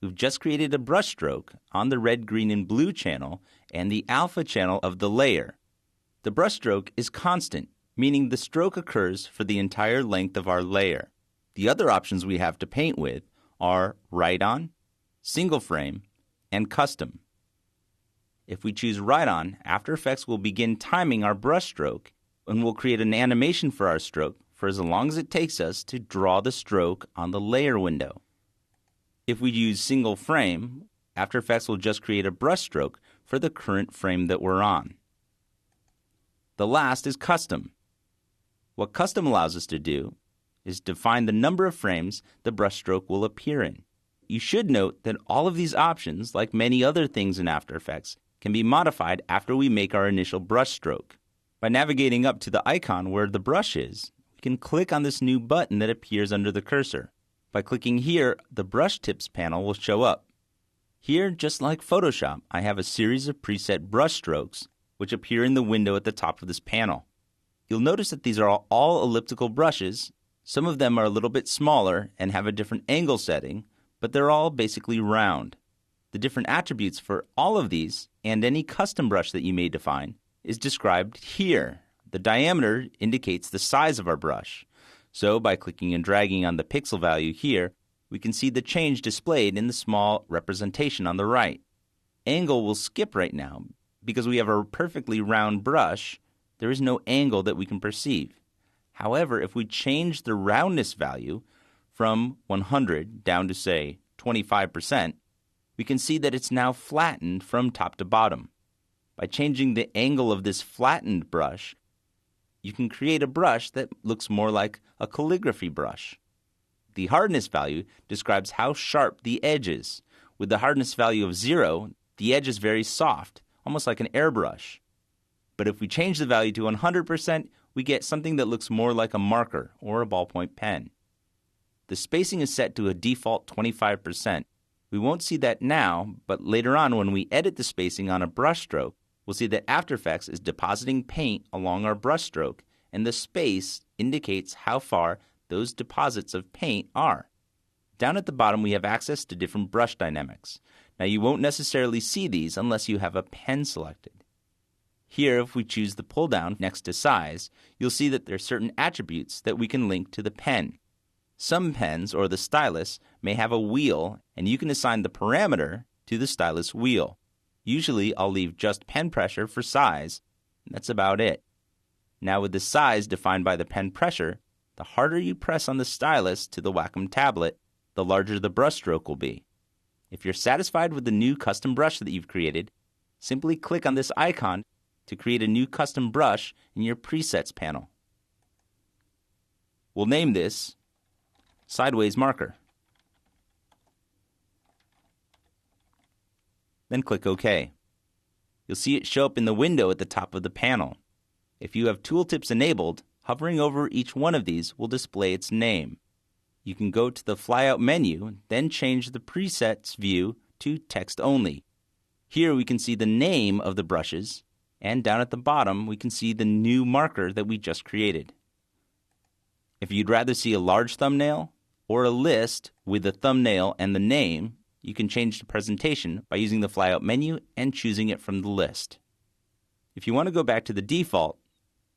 we've just created a brush stroke on the red, green, and blue channel and the alpha channel of the layer. The brush stroke is constant, meaning the stroke occurs for the entire length of our layer. The other options we have to paint with are Write-On, Single Frame, and Custom. If we choose Write-On, After Effects will begin timing our brush stroke and will create an animation for our stroke for as long as it takes us to draw the stroke on the layer window. If we use Single Frame, After Effects will just create a brush stroke for the current frame that we're on. The last is Custom. What Custom allows us to do is define the number of frames the brushstroke will appear in. You should note that all of these options, like many other things in After Effects, can be modified after we make our initial brushstroke. By navigating up to the icon where the brush is, we can click on this new button that appears under the cursor. By clicking here, the Brush Tips panel will show up. Here, just like Photoshop, I have a series of preset brush strokes which appear in the window at the top of this panel. You'll notice that these are all elliptical brushes. Some of them are a little bit smaller and have a different angle setting, but they're all basically round. The different attributes for all of these and any custom brush that you may define is described here. The diameter indicates the size of our brush. So by clicking and dragging on the pixel value here, we can see the change displayed in the small representation on the right. Angle will skip right now. Because we have a perfectly round brush, there is no angle that we can perceive. However, if we change the roundness value from 100 down to, say, 25%, we can see that it's now flattened from top to bottom. By changing the angle of this flattened brush, you can create a brush that looks more like a calligraphy brush. The hardness value describes how sharp the edge is. With the hardness value of 0, the edge is very soft, almost like an airbrush. But if we change the value to 100%, we get something that looks more like a marker or a ballpoint pen. The spacing is set to a default 25%. We won't see that now, but later on when we edit the spacing on a brush stroke, we'll see that After Effects is depositing paint along our brush stroke, and the space indicates how far those deposits of paint are. Down at the bottom, we have access to different brush dynamics. Now, you won't necessarily see these unless you have a pen selected. Here, if we choose the pull-down next to size, you'll see that there are certain attributes that we can link to the pen. Some pens, or the stylus, may have a wheel, and you can assign the parameter to the stylus wheel. Usually, I'll leave just pen pressure for size, and that's about it. Now, with the size defined by the pen pressure, the harder you press on the stylus to the Wacom tablet, the larger the brushstroke will be. If you're satisfied with the new custom brush that you've created, simply click on this icon to create a new custom brush in your Presets panel. We'll name this Sideways Marker. Then click OK. You'll see it show up in the window at the top of the panel. If you have tooltips enabled, hovering over each one of these will display its name. You can go to the flyout menu, then change the presets view to text only. Here we can see the name of the brushes, and down at the bottom we can see the new marker that we just created. If you'd rather see a large thumbnail or a list with the thumbnail and the name, you can change the presentation by using the flyout menu and choosing it from the list. If you want to go back to the default,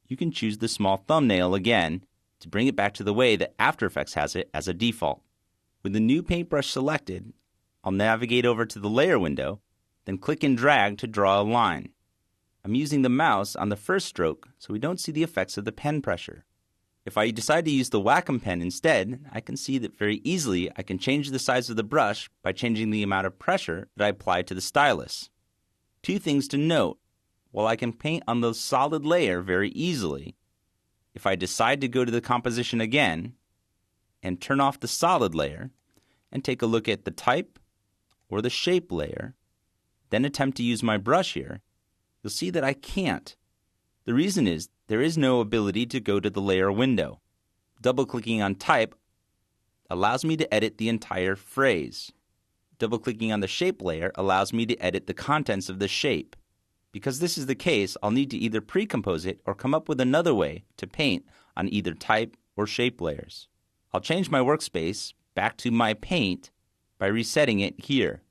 you can choose the small thumbnail again to bring it back to the way that After Effects has it as a default. With the new paintbrush selected, I'll navigate over to the layer window, then click and drag to draw a line. I'm using the mouse on the first stroke so we don't see the effects of the pen pressure. If I decide to use the Wacom pen instead, I can see that very easily I can change the size of the brush by changing the amount of pressure that I apply to the stylus. Two things to note. While I can paint on the solid layer very easily, if I decide to go to the composition again and turn off the solid layer and take a look at the type or the shape layer, then attempt to use my brush here, you'll see that I can't. The reason is there is no ability to go to the layer window. Double-clicking on type allows me to edit the entire phrase. Double-clicking on the shape layer allows me to edit the contents of the shape. Because this is the case, I'll need to either pre-compose it or come up with another way to paint on either type or shape layers. I'll change my workspace back to my paint by resetting it here.